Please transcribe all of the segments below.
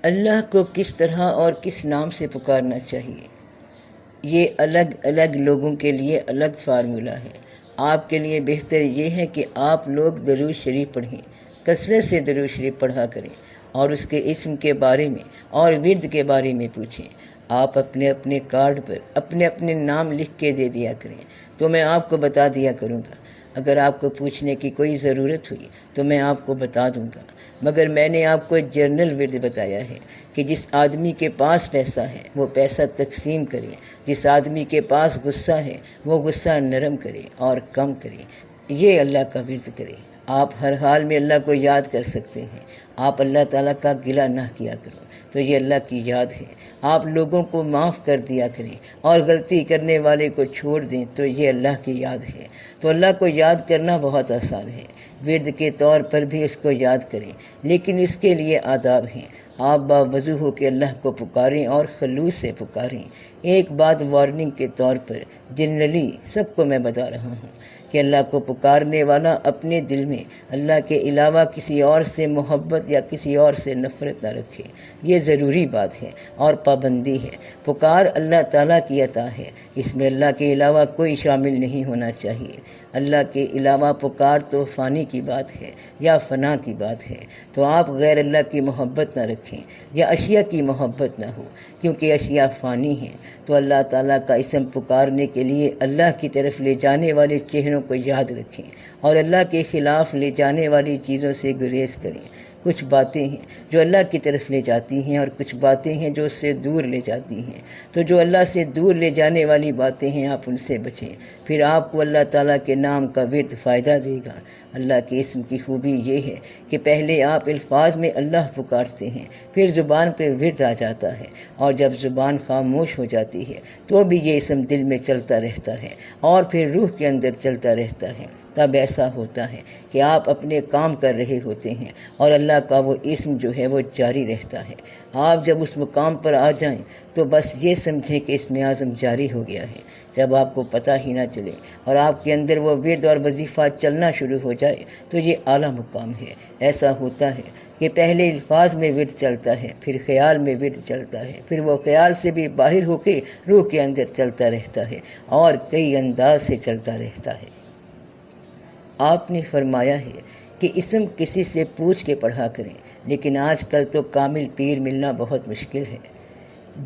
اللہ کو کس طرح اور کس نام سے پکارنا چاہیے، یہ الگ الگ لوگوں کے لیے الگ فارمولہ ہے۔ آپ کے لیے بہتر یہ ہے کہ آپ لوگ درود شریف پڑھیں، کثرت سے درود شریف پڑھا کریں اور اس کے اسم کے بارے میں اور ورد کے بارے میں پوچھیں۔ آپ اپنے اپنے کارڈ پر اپنے اپنے نام لکھ کے دے دیا کریں تو میں آپ کو بتا دیا کروں گا۔ اگر آپ کو پوچھنے کی کوئی ضرورت ہوئی تو میں آپ کو بتا دوں گا، مگر میں نے آپ کو جنرل ورد بتایا ہے کہ جس آدمی کے پاس پیسہ ہے وہ پیسہ تقسیم کرے، جس آدمی کے پاس غصہ ہے وہ غصہ نرم کرے اور کم کرے، یہ اللہ کا ورد کرے۔ آپ ہر حال میں اللہ کو یاد کر سکتے ہیں۔ آپ اللہ تعالیٰ کا گلہ نہ کیا کرو تو یہ اللہ کی یاد ہے۔ آپ لوگوں کو معاف کر دیا کریں اور غلطی کرنے والے کو چھوڑ دیں تو یہ اللہ کی یاد ہے۔ تو اللہ کو یاد کرنا بہت آسان ہے، ورد کے طور پر بھی اس کو یاد کریں، لیکن اس کے لیے آداب ہیں۔ آپ باوضو ہو کے اللہ کو پکاریں اور خلوص سے پکاریں۔ ایک بات وارننگ کے طور پر جنرلی سب کو میں بتا رہا ہوں کہ اللہ کو پکارنے والا اپنے دل میں اللہ کے علاوہ کسی اور سے محبت یا کسی اور سے نفرت نہ رکھے، یہ ضروری بات ہے اور پابندی ہے۔ پکار اللہ تعالیٰ کی عطا ہے، اس میں اللہ کے علاوہ کوئی شامل نہیں ہونا چاہیے۔ اللہ کے علاوہ پکار تو فانی کی بات ہے یا فنا کی بات ہے، تو آپ غیر اللہ کی محبت نہ رکھیں یا اشیاء کی محبت نہ ہو، کیونکہ اشیاء فانی ہیں۔ تو اللہ تعالیٰ کا اسم پکارنے کے لیے اللہ کی طرف لے جانے والے چہروں کو یاد رکھیں اور اللہ کے خلاف لے جانے والی چیزوں سے گریز کریں۔ کچھ باتیں ہیں جو اللہ کی طرف لے جاتی ہیں اور کچھ باتیں ہیں جو اس سے دور لے جاتی ہیں، تو جو اللہ سے دور لے جانے والی باتیں ہیں آپ ان سے بچیں، پھر آپ کو اللہ تعالیٰ کے نام کا ورد فائدہ دے گا۔ اللہ کے اسم کی خوبی یہ ہے کہ پہلے آپ الفاظ میں اللہ پکارتے ہیں، پھر زبان پہ ورد آ جاتا ہے، اور جب زبان خاموش ہو جاتی ہے تو بھی یہ اسم دل میں چلتا رہتا ہے اور پھر روح کے اندر چلتا رہتا ہے۔ تب ایسا ہوتا ہے کہ آپ اپنے کام کر رہے ہوتے ہیں اور اللہ کا وہ اسم جو ہے وہ جاری رہتا ہے۔ آپ جب اس مقام پر آ جائیں تو بس یہ سمجھیں کہ اسم اعظم جاری ہو گیا ہے۔ جب آپ کو پتہ ہی نہ چلے اور آپ کے اندر وہ ورد اور وظیفہ چلنا شروع ہو جائے تو یہ اعلیٰ مقام ہے۔ ایسا ہوتا ہے کہ پہلے الفاظ میں ورد چلتا ہے، پھر خیال میں ورد چلتا ہے، پھر وہ خیال سے بھی باہر ہو کے روح کے اندر چلتا رہتا ہے اور کئی انداز سے چلتا رہتا ہے۔ آپ نے فرمایا ہے کہ اسم کسی سے پوچھ کے پڑھا کریں، لیکن آج کل تو کامل پیر ملنا بہت مشکل ہے۔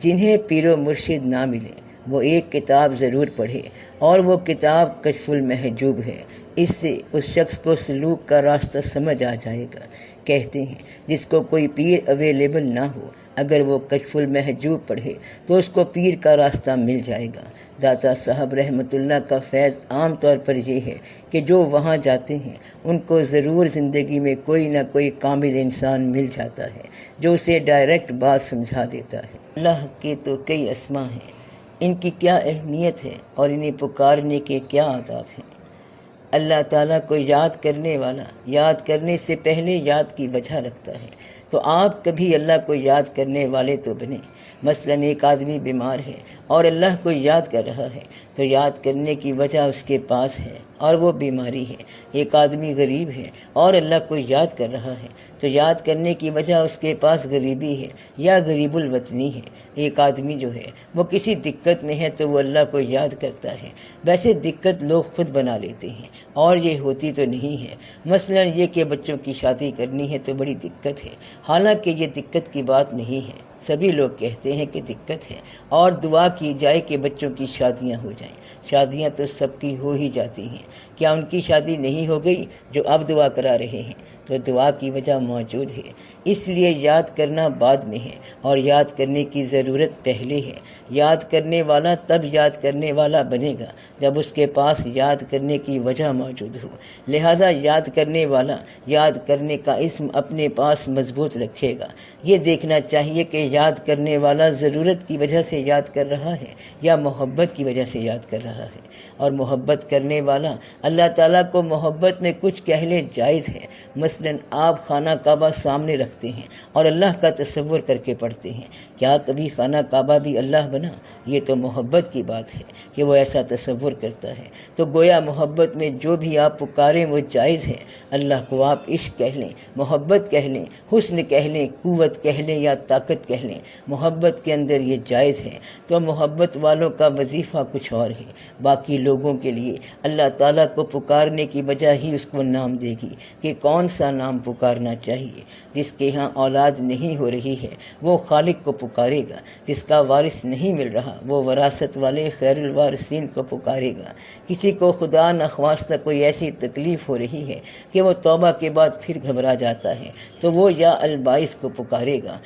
جنہیں پیر و مرشد نہ ملے وہ ایک کتاب ضرور پڑھے، اور وہ کتاب کشف المحجوب ہے۔ اس سے اس شخص کو سلوک کا راستہ سمجھ آ جائے گا۔ کہتے ہیں جس کو کوئی پیر اویلیبل نہ ہو، اگر وہ کشف المحجوب پڑھے تو اس کو پیر کا راستہ مل جائے گا۔ داتا صاحب رحمۃ اللہ کا فیض عام طور پر یہ ہے کہ جو وہاں جاتے ہیں ان کو ضرور زندگی میں کوئی نہ کوئی کامل انسان مل جاتا ہے جو اسے ڈائریکٹ بات سمجھا دیتا ہے۔ اللہ کے تو کئی اسما ہیں، ان کی کیا اہمیت ہے اور انہیں پکارنے کے کیا آداب ہیں۔ اللہ تعالیٰ کو یاد کرنے والا یاد کرنے سے پہلے یاد کی وجہ رکھتا ہے، تو آپ کبھی اللہ کو یاد کرنے والے تو بنیں۔ مثلاً ایک آدمی بیمار ہے اور اللہ کو یاد کر رہا ہے تو یاد کرنے کی وجہ اس کے پاس ہے اور وہ بیماری ہے۔ ایک آدمی غریب ہے اور اللہ کو یاد کر رہا ہے تو یاد کرنے کی وجہ اس کے پاس غریبی ہے یا غریب الوطنی ہے۔ ایک آدمی جو ہے وہ کسی دقت میں ہے تو وہ اللہ کو یاد کرتا ہے۔ ویسے دقت لوگ خود بنا لیتے ہیں اور یہ ہوتی تو نہیں ہے۔ مثلاً یہ کہ بچوں کی شادی کرنی ہے تو بڑی دقت ہے، حالانکہ یہ دقت کی بات نہیں ہے۔ سبھی لوگ کہتے ہیں کہ دقت ہے اور دعا کی جائے کہ بچوں کی شادیاں ہو جائیں۔ شادیاں تو سب کی ہو ہی جاتی ہیں، کیا ان کی شادی نہیں ہو گئی جو اب دعا کرا رہے ہیں؟ تو دعا کی وجہ موجود ہے، اس لیے یاد کرنا بعد میں ہے اور یاد کرنے کی ضرورت پہلے ہے۔ یاد کرنے والا تب یاد کرنے والا بنے گا جب اس کے پاس یاد کرنے کی وجہ موجود ہو۔ لہذا یاد کرنے والا یاد کرنے کا اسم اپنے پاس مضبوط رکھے گا۔ یہ دیکھنا چاہیے کہ یاد کرنے والا ضرورت کی وجہ سے یاد کر رہا ہے یا محبت کی وجہ سے یاد کر رہا ہے؟ اور محبت کرنے والا اللہ تعالیٰ کو محبت میں کچھ کہہ لے جائز ہے۔ مثلا آپ خانہ کعبہ سامنے رکھتے ہیں اور اللہ کا تصور کر کے پڑھتے ہیں، کیا کبھی خانہ کعبہ بھی اللہ بنا؟ یہ تو محبت کی بات ہے کہ وہ ایسا تصور کرتا ہے۔ تو گویا محبت میں جو بھی آپ پکاریں وہ جائز ہے۔ اللہ کو آپ عشق کہہ لیں، محبت کہہ لیں، حسن کہہ لیں، قوت کہہ لیں یا طاقت کہہ لیں، محبت کے اندر یہ جائز ہے۔ تو محبت والوں کا وظیفہ کچھ اور ہے۔ باقی لوگوں کے لیے اللہ تعالیٰ کو پکارنے کی وجہ ہی اس کو نام دے گی کہ کون سا نام پکارنا چاہیے۔ جس کے ہاں اولاد نہیں ہو رہی ہے وہ خالق کو پکارے گا، جس کا وارث نہیں مل رہا وہ وراثت والے خیر الوارثین کو پکارے گا، کسی کو خدا نخواستہ کوئی ایسی تکلیف ہو رہی ہے کہ وہ توبہ کے بعد پھر گھبرا جاتا ہے تو وہ یا الباعث کو پکارے گا،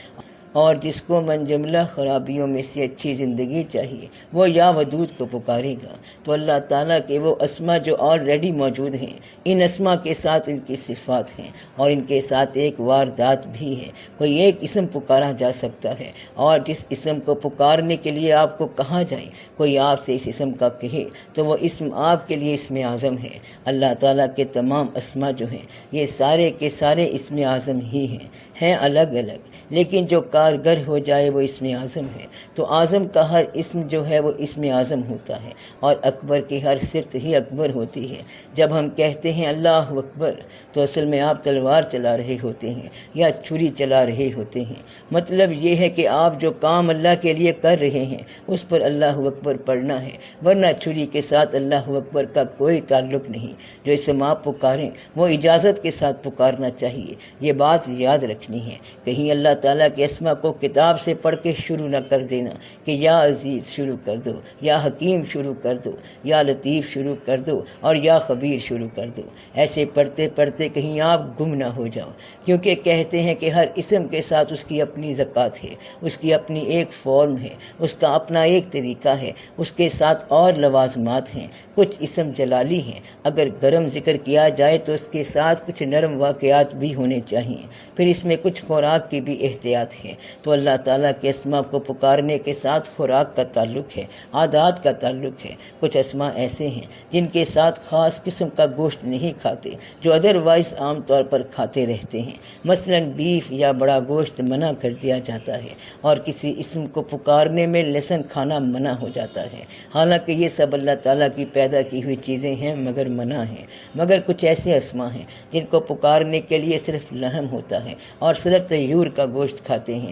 اور جس کو من جملہ خرابیوں میں سے اچھی زندگی چاہیے وہ یا ودود کو پکارے گا۔ تو اللہ تعالیٰ کے وہ اسما جو آلریڈی موجود ہیں، ان اسما کے ساتھ ان کی صفات ہیں اور ان کے ساتھ ایک واردات بھی ہے۔ کوئی ایک اسم پکارا جا سکتا ہے، اور جس اسم کو پکارنے کے لیے آپ کو کہا جائے، کوئی آپ سے اس اسم کا کہے تو وہ اسم آپ کے لیے اسم اعظم ہے۔ اللہ تعالیٰ کے تمام اسما جو ہیں یہ سارے کے سارے اسم اعظم ہی ہیں الگ الگ، لیکن جو کارگر ہو جائے وہ اسم اعظم ہے۔ تو اعظم کا ہر اسم جو ہے وہ اسم اعظم ہوتا ہے، اور اکبر کی ہر صفت ہی اکبر ہوتی ہے۔ جب ہم کہتے ہیں اللہ اکبر تو اصل میں آپ تلوار چلا رہے ہوتے ہیں یا چھری چلا رہے ہوتے ہیں۔ مطلب یہ ہے کہ آپ جو کام اللہ کے لیے کر رہے ہیں اس پر اللہ اکبر پڑھنا ہے، ورنہ چھری کے ساتھ اللہ اکبر کا کوئی تعلق نہیں۔ جو اسم آپ پکاریں وہ اجازت کے ساتھ پکارنا چاہیے۔ یہ بات یاد رکھنی ہے، کہیں اللہ تعالیٰ کے اسما کو کتاب سے پڑھ کے شروع نہ کر دینا کہ یا عزیز شروع کر دو، یا حکیم شروع کر دو، یا لطیف شروع کر دو، اور یا خبیر شروع کر دو۔ ایسے پڑھتے پڑھتے کہیں آپ گم نہ ہو جاؤ، کیونکہ کہتے ہیں کہ ہر اسم کے ساتھ اس کی اپنی زکوٰۃ ہے، اس کی اپنی ایک فارم ہے، اس کا اپنا ایک طریقہ ہے، اس کے ساتھ اور لوازمات ہیں۔ کچھ اسم جلالی ہیں، اگر گرم ذکر کیا جائے تو اس کے ساتھ کچھ نرم واقعات بھی ہونے چاہیے، پھر اس میں کچھ خوراک کی بھی احتیاط ہے۔ تو اللہ تعالیٰ کے اسما کو پکارنے کے ساتھ خوراک کا تعلق ہے، عادات کا تعلق ہے۔ کچھ اسما ایسے ہیں جن کے ساتھ خاص قسم کا گوشت نہیں کھاتے جو ادروائز عام طور پر کھاتے رہتے ہیں، مثلا بیف یا بڑا گوشت منع کر دیا جاتا ہے، اور کسی اسم کو پکارنے میں لہسن کھانا منع ہو جاتا ہے، حالانکہ یہ سب اللہ تعالیٰ کی پیدا کی ہوئی چیزیں ہیں مگر منع ہیں۔ مگر کچھ ایسے اسما ہیں جن کو پکارنے کے لیے صرف لحم ہوتا ہے اور صرف طیور کا گوشت کھاتے ہیں۔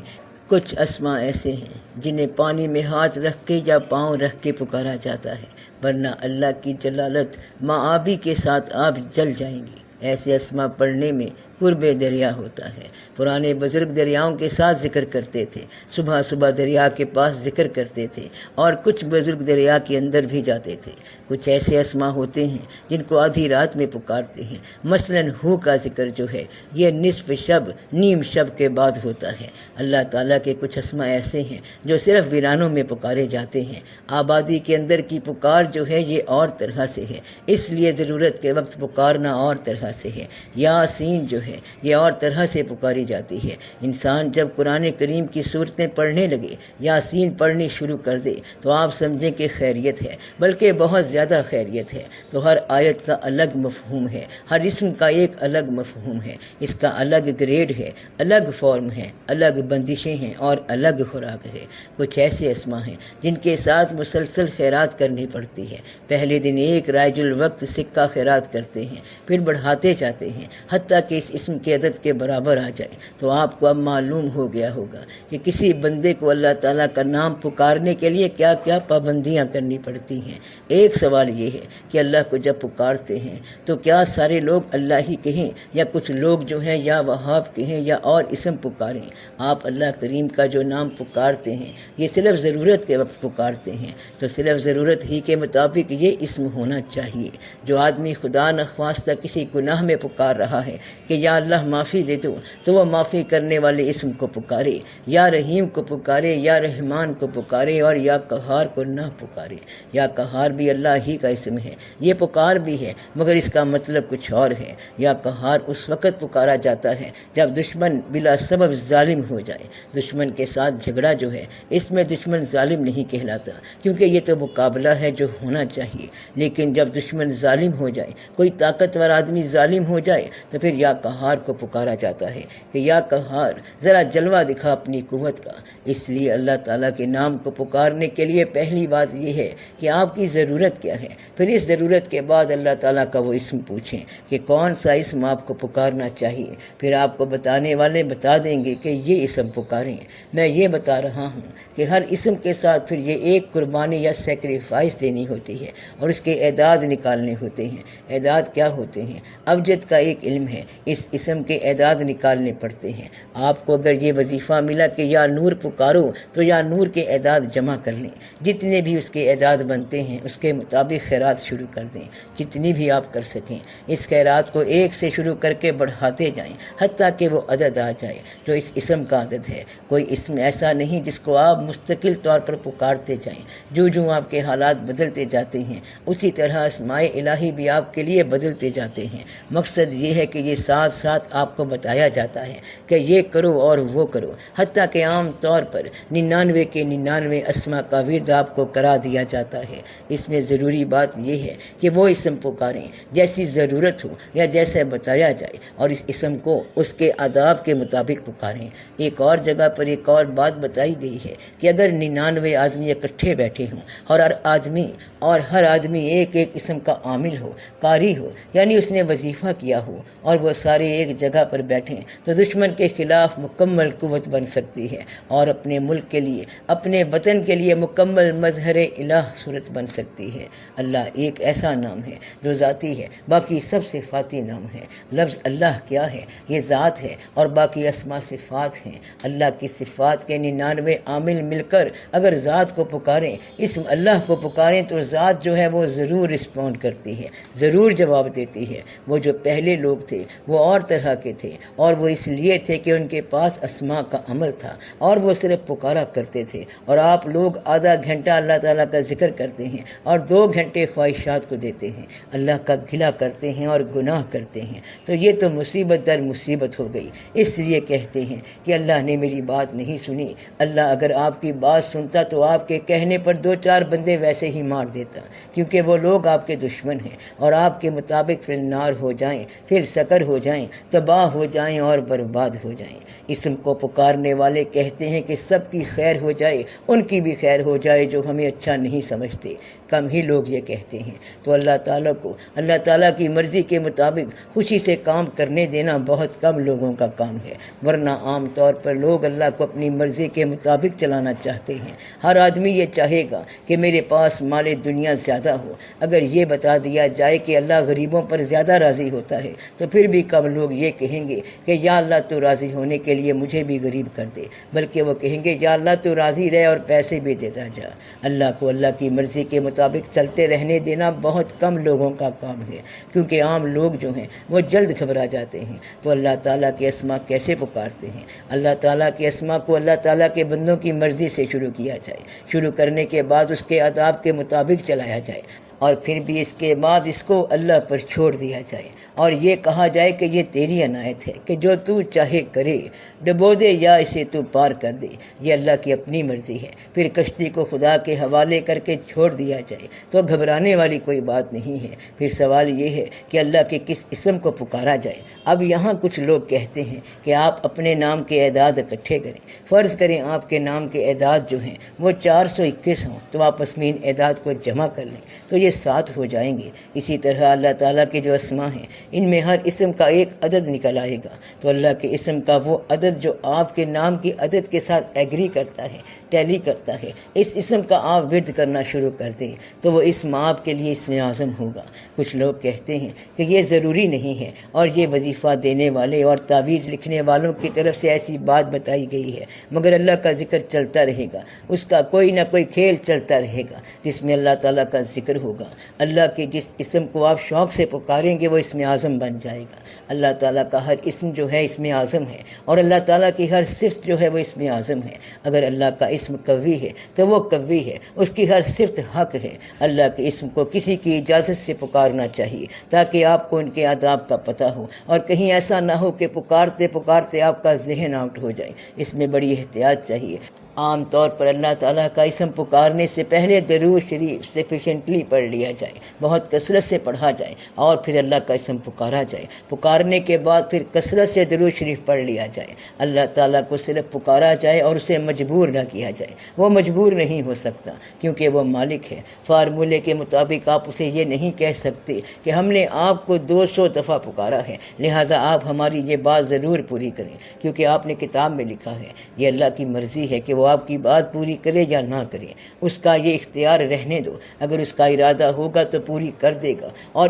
کچھ اسما ایسے ہیں جنہیں پانی میں ہاتھ رکھ کے یا پاؤں رکھ کے پکارا جاتا ہے، ورنہ اللہ کی جلالت معابی کے ساتھ آپ جل جائیں گی۔ ایسے اسما پڑھنے میں قرب دریا ہوتا ہے۔ پرانے بزرگ دریاؤں کے ساتھ ذکر کرتے تھے، صبح صبح دریا کے پاس ذکر کرتے تھے، اور کچھ بزرگ دریا کے اندر بھی جاتے تھے۔ کچھ ایسے اسما ہوتے ہیں جن کو آدھی رات میں پکارتے ہیں، مثلا ہو کا ذکر جو ہے یہ نصف شب، نیم شب کے بعد ہوتا ہے۔ اللہ تعالیٰ کے کچھ اسما ایسے ہیں جو صرف ویرانوں میں پکارے جاتے ہیں۔ آبادی کے اندر کی پکار جو ہے یہ اور طرح سے ہے، اس لیے ضرورت کے وقت پکارنا اور طرح سے ہے۔ یاسین جو ہے یہ اور طرح سے پکاری جاتی ہے۔ انسان جب قرآن کریم کی صورتیں پڑھنے لگے، یاسین پڑھنی شروع کر دے تو آپ سمجھیں کہ خیریت ہے، بلکہ بہت زیادہ خیریت ہے۔ تو ہر آیت کا الگ مفہوم ہے، ہر اسم کا ایک الگ مفہوم ہے، اس کا الگ گریڈ ہے، الگ فارم ہے، الگ بندشیں ہیں اور الگ خوراک ہے۔ کچھ ایسے اسما ہیں جن کے ساتھ مسلسل خیرات کرنی پڑتی ہے۔ پہلے دن ایک رائج الوقت سکہ خیرات کرتے ہیں، پھر بڑھاتے جاتے ہیں حتیٰ کہ اس اسم کے عدد کے برابر آ جائے۔ تو آپ کو اب معلوم ہو گیا ہوگا کہ کسی بندے کو اللہ تعالیٰ کا نام پکارنے کے لیے کیا کیا پابندیاں کرنی پڑتی ہیں۔ ایک سوال یہ ہے کہ اللہ کو جب پکارتے ہیں تو کیا سارے لوگ اللہ ہی کہیں، یا کچھ لوگ جو ہیں یا وہاب کہیں یا اور اسم پکاریں؟ آپ اللہ کریم کا جو نام پکارتے ہیں یہ صرف ضرورت کے وقت پکارتے ہیں، تو صرف ضرورت ہی کے مطابق یہ اسم ہونا چاہیے۔ جو آدمی خدا نخواستہ کسی گناہ میں پکار رہا ہے کہ یا یا اللہ معافی دے دو، تو وہ معافی کرنے والے اسم کو پکارے، یا رحیم کو پکارے، یا رحمان کو پکارے، اور یا قہار کو نہ پکارے۔ یا قہار بھی اللہ ہی کا اسم ہے، یہ پکار بھی ہے مگر اس کا مطلب کچھ اور ہے۔ یا قہار اس وقت پکارا جاتا ہے جب دشمن بلا سبب ظالم ہو جائے۔ دشمن کے ساتھ جھگڑا جو ہے اس میں دشمن ظالم نہیں کہلاتا، کیونکہ یہ تو مقابلہ ہے جو ہونا چاہیے، لیکن جب دشمن ظالم ہو جائے، کوئی طاقتور آدمی ظالم ہو جائے، تو پھر یا قہار کو پکارا جاتا ہے کہ یا قہار ذرا جلوہ دکھا اپنی قوت کا۔ اس لیے اللہ تعالیٰ کے نام کو پکارنے کے لیے پہلی بات یہ ہے کہ آپ کی ضرورت کیا ہے، پھر اس ضرورت کے بعد اللہ تعالیٰ کا وہ اسم پوچھیں کہ کون سا اسم آپ کو پکارنا چاہیے، پھر آپ کو بتانے والے بتا دیں گے کہ یہ اسم پکاریں۔ میں یہ بتا رہا ہوں کہ ہر اسم کے ساتھ پھر یہ ایک قربانی یا سیکریفائس دینی ہوتی ہے اور اس کے اعداد نکالنے ہوتے ہیں۔ اعداد کیا ہوتے ہیں؟ ابجد کا ایک علم ہے، اس اسم کے اعداد نکالنے پڑتے ہیں۔ آپ کو اگر یہ وظیفہ ملا کہ یا نور پکارو تو یا نور کے اعداد جمع کر لیں، جتنے بھی اس کے اعداد بنتے ہیں اس کے مطابق خیرات شروع کر دیں، جتنی بھی آپ کر سکیں۔ اس خیرات کو ایک سے شروع کر کے بڑھاتے جائیں حتیٰ کہ وہ عدد آ جائے جو اس اسم کا عدد ہے۔ کوئی اسم ایسا نہیں جس کو آپ مستقل طور پر پکارتے جائیں، جو آپ کے حالات بدلتے جاتے ہیں اسی طرح اسماء الہی بھی آپ کے لیے بدلتے جاتے ہیں۔ مقصد یہ ہے کہ یہ ساتھ ساتھ آپ کو بتایا جاتا ہے کہ یہ کرو اور وہ کرو، حتیٰ کہ عام طور پر 99 کے 99 اسماء کا ورد آپ کو کرا دیا جاتا ہے۔ اس میں ضروری بات یہ ہے کہ وہ اسم پکاریں جیسی ضرورت ہو یا جیسے بتایا جائے، اور اس اسم کو اس کے آداب کے مطابق پکاریں۔ ایک اور جگہ پر ایک اور بات بتائی گئی ہے کہ اگر 99 آدمی اکٹھے بیٹھے ہوں اور ہر آدمی ایک ایک اسم کا عامل ہو، قاری ہو، یعنی اس نے وظیفہ کیا ہو، اور وہ سارے ایک جگہ پر بیٹھیں تو دشمن کے خلاف مکمل قوت بن سکتی ہے اور اپنے ملک کے لیے، اپنے وطن کے لیے مکمل مظہر الہ صورت بن سکتی ہے۔ اللہ ایک ایسا نام ہے جو ذاتی ہے، باقی سب صفاتی نام ہے۔ لفظ اللہ کیا ہے؟ یہ ذات ہے اور باقی اسماء صفات ہیں۔ اللہ کی صفات کے 99 عامل مل کر اگر ذات کو پکاریں، اسم اللہ کو پکاریں، تو ذات جو ہے وہ ضرور رسپونڈ کرتی ہے، ضرور جواب دیتی ہے۔ وہ جو پہلے لوگ تھے وہ اور طرح کے تھے، اور وہ اس لیے تھے کہ ان کے پاس اسماء کا عمل تھا اور وہ صرف پکارا کرتے تھے، اور آپ لوگ آدھا گھنٹہ اللہ تعالیٰ کا ذکر کرتے ہیں اور 2 گھنٹے خواہشات کو دیتے ہیں، اللہ کا گلہ کرتے ہیں اور گناہ کرتے ہیں، تو یہ تو مصیبت در مصیبت ہو گئی۔ اس لیے کہتے ہیں کہ اللہ نے میری بات نہیں سنی۔ اللہ اگر آپ کی بات سنتا تو آپ کے کہنے پر 2-4 بندے ویسے ہی مار دیتا، کیونکہ وہ لوگ آپ کے دشمن ہیں اور آپ کے مطابق پھر نار ہو جائیں، پھر سکر ہو جائیں، تباہ ہو جائیں اور برباد ہو جائیں۔ اسم کو پکارنے والے کہتے ہیں کہ سب کی خیر ہو جائے، ان کی بھی خیر ہو جائے جو ہمیں اچھا نہیں سمجھتے۔ کم ہی لوگ یہ کہتے ہیں، تو اللہ تعالیٰ کی مرضی کے مطابق خوشی سے کام کرنے دینا بہت کم لوگوں کا کام ہے، ورنہ عام طور پر لوگ اللہ کو اپنی مرضی کے مطابق چلانا چاہتے ہیں۔ ہر آدمی یہ چاہے گا کہ میرے پاس مال دنیا زیادہ ہو۔ اگر یہ بتا دیا جائے کہ اللہ غریبوں پر زیادہ راضی ہوتا ہے تو پھر بھی کم لوگ یہ کہیں گے کہ یا اللہ تو راضی ہونے کے لیے مجھے بھی غریب کر دے، بلکہ وہ کہیں گے یا اللہ تو راضی رہے اور پیسے بھی دیتا جا۔ اللہ کو اللہ کی مرضی کے مطابق چلتے رہنے دینا بہت کم لوگوں کا کام ہے، کیونکہ عام لوگ جو ہیں وہ جلد گھبرا جاتے ہیں۔ تو اللہ تعالیٰ کے اسماء کیسے پکارتے ہیں؟ اللہ تعالیٰ کے اسماء کو اللہ تعالیٰ کے بندوں کی مرضی سے شروع کیا جائے، شروع کرنے کے بعد اس کے آداب کے مطابق چلایا جائے، اور پھر بھی اس کے بعد اس کو اللہ پر چھوڑ دیا جائے، اور یہ کہا جائے کہ یہ تیری عنایت ہے کہ جو تو چاہے کرے، ڈبو دے یا اسے تو پار کر دے، یہ اللہ کی اپنی مرضی ہے۔ پھر کشتی کو خدا کے حوالے کر کے چھوڑ دیا جائے تو گھبرانے والی کوئی بات نہیں ہے۔ پھر سوال یہ ہے کہ اللہ کے کس اسم کو پکارا جائے۔ اب یہاں کچھ لوگ کہتے ہیں کہ آپ اپنے نام کے اعداد اکٹھے کریں، فرض کریں آپ کے نام کے اعداد جو ہیں وہ 421 ہوں، تو آپ اس میں ان اعداد کو جمع کر لیں تو یہ 7 ہو جائیں گے۔ اسی طرح اللہ تعالیٰ کے جو اسماء ہیں ان میں ہر اسم کا ایک عدد نکل آئے گا، تو اللہ کے اسم کا وہ عدد جو آپ کے نام کی عدد کے ساتھ ایگری کرتا ہے، ٹیلی کرتا ہے، اس اسم کا آپ ورد کرنا شروع کر دیں تو وہ اسم آپ کے لیے اسم اعظم ہوگا۔ کچھ لوگ کہتے ہیں کہ یہ ضروری نہیں ہے، اور یہ وظیفہ دینے والے اور تعویذ لکھنے والوں کی طرف سے ایسی بات بتائی گئی ہے، مگر اللہ کا ذکر چلتا رہے گا، اس کا کوئی نہ کوئی کھیل چلتا رہے گا جس میں اللہ تعالیٰ کا ذکر ہوگا۔ اللہ کے جس اسم کو آپ شوق سے پکاریں گے وہ اسم اعظم بن جائے گا۔ اللہ تعالیٰ کا ہر اسم جو ہے اسم اعظم ہے، اور اللہ تعالیٰ کی ہر صفت جو ہے وہ اسم اعظم ہے۔ اگر اللہ کا اسم قوی ہے تو وہ قوی ہے، اس کی ہر صفت حق ہے۔ اللہ کے اسم کو کسی کی اجازت سے پکارنا چاہیے تاکہ آپ کو ان کے آداب کا پتہ ہو، اور کہیں ایسا نہ ہو کہ پکارتے پکارتے آپ کا ذہن آؤٹ ہو جائے۔ اس میں بڑی احتیاط چاہیے۔ عام طور پر اللہ تعالیٰ کا اسم پکارنے سے پہلے درود شریف سفیشینٹلی پڑھ لیا جائے، بہت کثرت سے پڑھا جائے، اور پھر اللہ کا اسم پکارا جائے۔ پکارنے کے بعد پھر کثرت سے درود شریف پڑھ لیا جائے۔ اللہ تعالیٰ کو صرف پکارا جائے اور اسے مجبور نہ کیا جائے۔ وہ مجبور نہیں ہو سکتا کیونکہ وہ مالک ہے۔ فارمولے کے مطابق آپ اسے یہ نہیں کہہ سکتے کہ ہم نے آپ کو 200 دفعہ پکارا ہے، لہٰذا آپ ہماری یہ بات ضرور پوری کریں، کیونکہ آپ نے کتاب میں لکھا ہے۔ یہ اللہ کی مرضی ہے کہ وہ آپ کی بات پوری کرے یا نہ کرے، اس کا یہ اختیار رہنے دو۔ اگر اس کا ارادہ ہوگا تو پوری کر دے گا، اور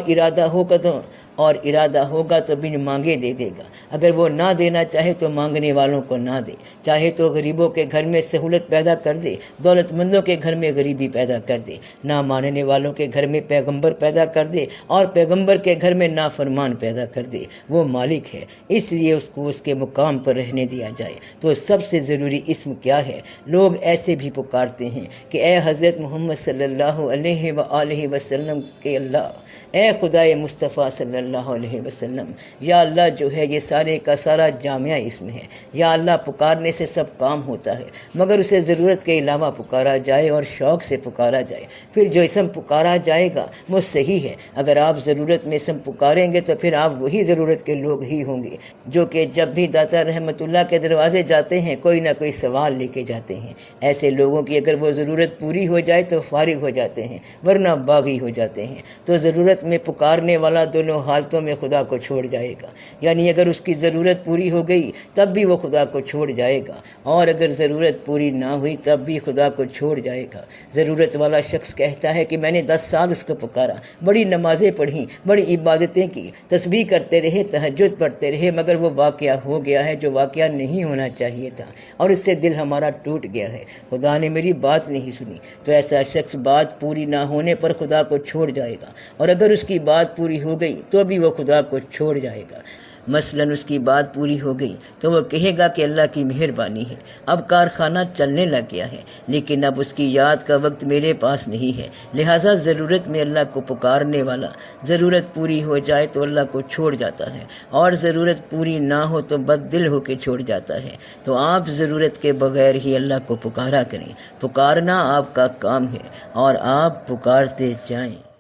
ارادہ ہوگا تو بن مانگے دے دے گا۔ اگر وہ نہ دینا چاہے تو مانگنے والوں کو نہ دے، چاہے تو غریبوں کے گھر میں سہولت پیدا کر دے، دولت مندوں کے گھر میں غریبی پیدا کر دے، نہ ماننے والوں کے گھر میں پیغمبر پیدا کر دے، اور پیغمبر کے گھر میں نافرمان پیدا کر دے۔ وہ مالک ہے، اس لیے اس کو اس کے مقام پر رہنے دیا جائے۔ تو سب سے ضروری اسم کیا ہے؟ لوگ ایسے بھی پکارتے ہیں کہ اے حضرت محمد صلی اللہ علیہ وآلہ وسلم کے اللہ، اے خدائے مصطفیٰ صلی اللہ علیہ وسلم۔ یا اللہ جو ہے یہ سارے کا سارا جامعہ اسم ہے۔ یا اللہ پکارنے سے سب کام ہوتا ہے، مگر اسے ضرورت کے علاوہ پکارا جائے اور شوق سے پکارا جائے، پھر جو اسم پکارا جائے گا وہ صحیح ہے۔ اگر آپ ضرورت میں اسم پکاریں گے تو پھر آپ وہی ضرورت کے لوگ ہی ہوں گے جو کہ جب بھی داتا رحمت اللہ کے دروازے جاتے ہیں کوئی نہ کوئی سوال لے کے جاتے ہیں۔ ایسے لوگوں کی اگر وہ ضرورت پوری ہو جائے تو فارغ ہو جاتے ہیں، ورنہ باغی ہو جاتے ہیں۔ تو ضرورت میں پکارنے والا دونوں حالتوں میں خدا کو چھوڑ جائے گا، یعنی اگر اس کی ضرورت پوری ہو گئی تب بھی وہ خدا کو چھوڑ جائے گا، اور اگر ضرورت پوری نہ ہوئی تب بھی خدا کو چھوڑ جائے گا۔ ضرورت والا شخص کہتا ہے کہ میں نے 10 سال اس کو پکارا، بڑی نمازیں پڑھیں، بڑی عبادتیں کی، تسبیح کرتے رہے، تہجد پڑھتے رہے، مگر وہ واقعہ ہو گیا ہے جو واقعہ نہیں ہونا چاہیے تھا، اور اس سے دل ہمارا ٹوٹ گیا ہے، خدا نے میری بات نہیں سنی۔ تو ایسا شخص بات پوری نہ ہونے پر خدا کو چھوڑ جائے گا، اور اگر اس کی بات پوری ہو گئی تو بھی وہ خدا کو چھوڑ جائے گا۔ مثلاً اس کی بات پوری ہو گئی تو وہ کہے گا کہ اللہ کی مہربانی ہے، اب کارخانہ چلنے لگ گیا ہے، لیکن اب اس کی یاد کا وقت میرے پاس نہیں ہے، لہٰذا ضرورت میں اللہ کو پکارنے والا ضرورت پوری ہو جائے تو اللہ کو چھوڑ جاتا ہے، اور ضرورت پوری نہ ہو تو بد دل ہو کے چھوڑ جاتا ہے۔ تو آپ ضرورت کے بغیر ہی اللہ کو پکارا کریں، پکارنا آپ کا کام ہے، اور آپ پکارتے جائیں۔